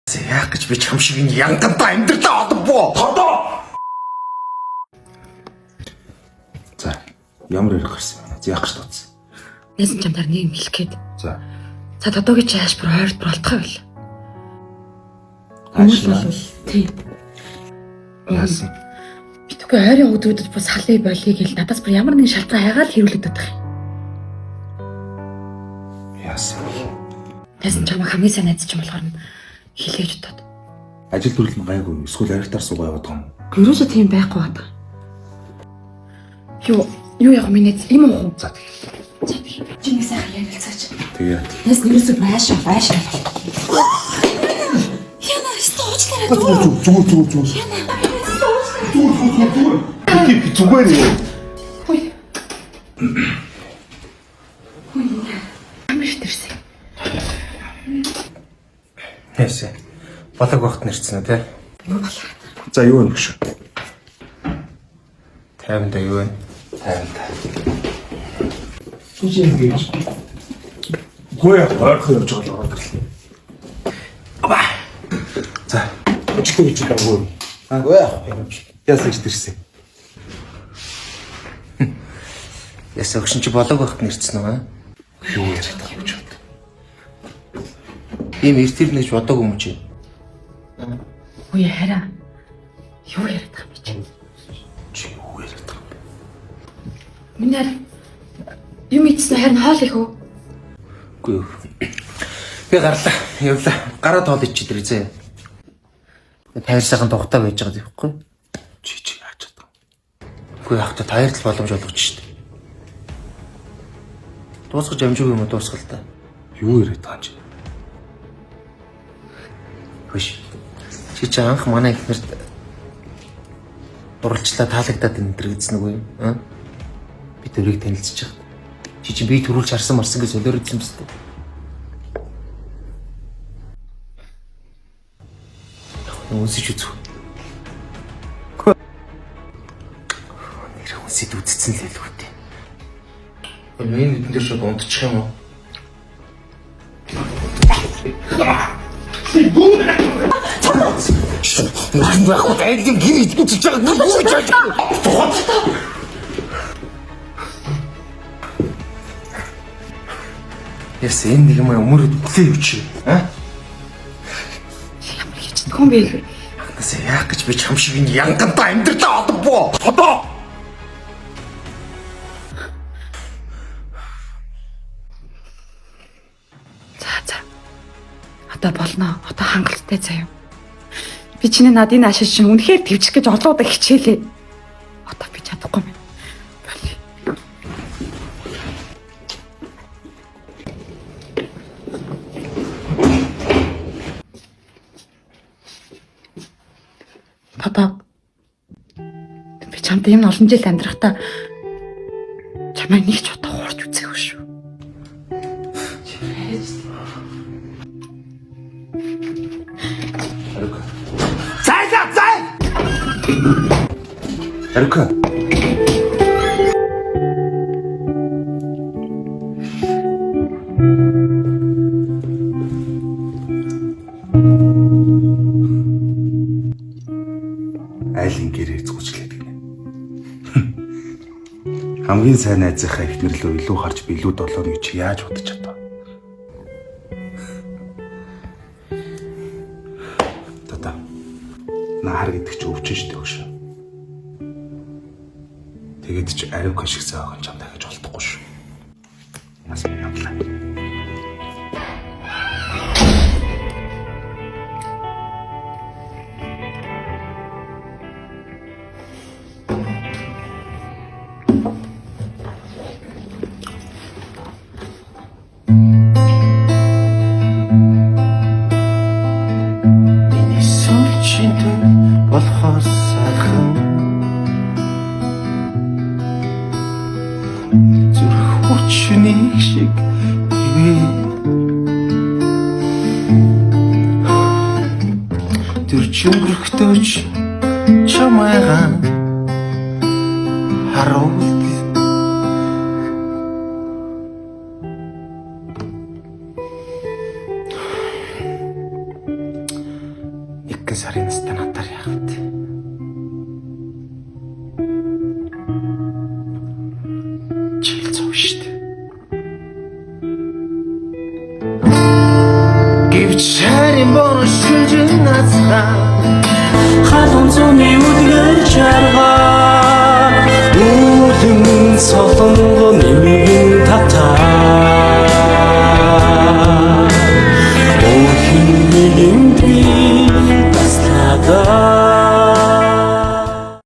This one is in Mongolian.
Яах гэж би ч юм шиг янгантаа амьдралаа одохгүй. Тодоо. За, ямар ярих гэсэн юм бэ? Яах гэж тооцсон. Нэсэн чамдаар нэг юм хэлэх гээд. За. За тодоогийн чи хааш бүр хойрд болтгоо байл. Тийм. Яасан? Битгүй ойрын өдрүүдэд бас халыг болъё гэл надаас бүр ямар нэгэн шалтгаан хайгаад хэрүүлээд байдаг юм. Яасан? Тэсэн чамаа хамгийн сайн найз чинь болохоор хэлээж удаад. Ажил төрөл нь гайгүй эсвэл аригтаар суугаа яваад байгаа юм. Гэрөөсөө тийм байхгүй байдаг. Юу яг миний найз юм уу? За За чи нэг сайхан ярилцаач. тэгээ. Нэс нэрээсээ байшаа. Яна стоочлаа. Зүгээр. Зүгээр юу? Хүй. Амш тэрсэн. Яасан? Балаг багт нэрчсэн үү те? Юу болоо? За юу вэ гэж? 50-да юу вэ? 50-да. Сүүжин гэж. Гой орох явж байгаа л гэх юм. Аба. За, өчтөө гэж байгаа. Гой яасан ч тэрсэн. Яасан өгшин чи болог багт нэрчсэн үү? Юу яриад байгаа юм ч бод. Ийм эртэр нэгж бодоогүй юм чи. Үе хараа. Юу яриад байгаа юм чи? Чи юу яриад байгаа юм бэ? Минаар юм ийдсэн харин хоол их үү? Үгүй. Би гарлаа. Явлаа. Гараа тоол ичээ дэрзээ. Тайр сайхан дугтаа байж байгаа гэхгүй. Чи яаж чадах вэ? Үгүй яах вэ? Тайрл боломж олгож штт. Дуусгаж амжиг юм уу дуусгал та. Юу яриад байгаа юм чи? Хөш. Чи анх манай ихнэрт дурлцлаа таалагдаад энэ төр гэсэн үгүй юу? Би төрийг танилцчих. Чи би төрүүлж харсан марсан гэж солиордсон юм зү. Үнсэж үзв. Нэр үнсэд үзсэн л л үгүй. Миний нүдэн дээр шууд унтчих юм уу? Нүдэн байхгүй айлын гэр идэгч байгаа юу гэж байна? Яс энэ нэг юм өмөрөд өглөө юу чи? Ямар хийж хүн бэ? Агнасаа яах гэж би ч юм шиг янгантаа амьдралаа одохгүй. Тодоо. За. Одоо болно. Одоо хангалттай заяа. Би чиний надын ашиг чинь үнэхээр твчих гэж олоодаа хичээлээ. Одоо би чадахгүй юм. Папа. Би чамд юм олон жил амьдрахтаа чамайг нэг ч удаа хуурч үзээгүй шүү. Арука. Айлын гэрээ згуучлаад гинэ. Хамгийн сайн найзынхаа ихнэрлөө илүү харж би илүү долооно гэж яаж бодож чадав? Тата. Нахар гэдэг чи өвчин штэ өгш. Тэгээд чи ариука шиг цаахан чам дахиж олдохгүй шүү. Нас явлаа. Миний сүлжээнд болохоос сайхан зүрх хүчнийг шиг ивэ тэр чөнгөрөхтөж чамайгаа харуул Хэдхэн сарын настай надаар яах вэ? Чил цов штэ. Гэвч харин боно шүнжин надтай